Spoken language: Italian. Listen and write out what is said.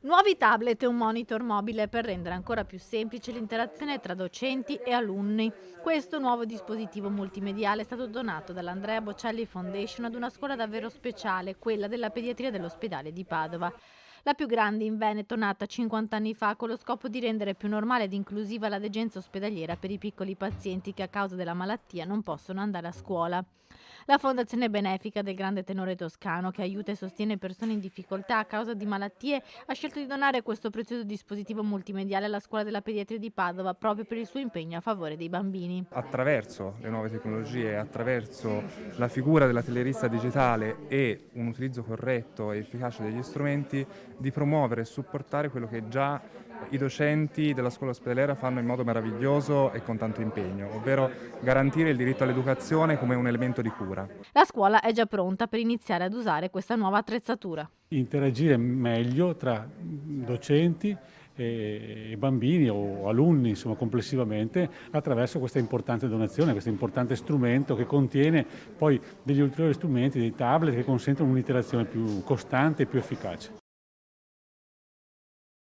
Nuovi tablet e un monitor mobile per rendere ancora più semplice l'interazione tra docenti e alunni. Questo nuovo dispositivo multimediale è stato donato dall'Andrea Bocelli Foundation ad una scuola davvero speciale, quella della pediatria dell'ospedale di Padova. La più grande in Veneto, nata 50 anni fa con lo scopo di rendere più normale ed inclusiva la degenza ospedaliera per i piccoli pazienti che a causa della malattia non possono andare a scuola. La fondazione benefica del grande tenore toscano, che aiuta e sostiene persone in difficoltà a causa di malattie, ha scelto di donare questo prezioso dispositivo multimediale alla scuola della pediatria di Padova proprio per il suo impegno a favore dei bambini. Attraverso le nuove tecnologie, attraverso la figura della telerista digitale e un utilizzo corretto e efficace degli strumenti, di promuovere e supportare quello che già i docenti della scuola ospedaliera fanno in modo meraviglioso e con tanto impegno, ovvero garantire il diritto all'educazione come un elemento di cura. La scuola è già pronta per iniziare ad usare questa nuova attrezzatura. Interagire meglio tra docenti e bambini o alunni, insomma, complessivamente, attraverso questa importante donazione, questo importante strumento che contiene poi degli ulteriori strumenti, dei tablet che consentono un'interazione più costante e più efficace.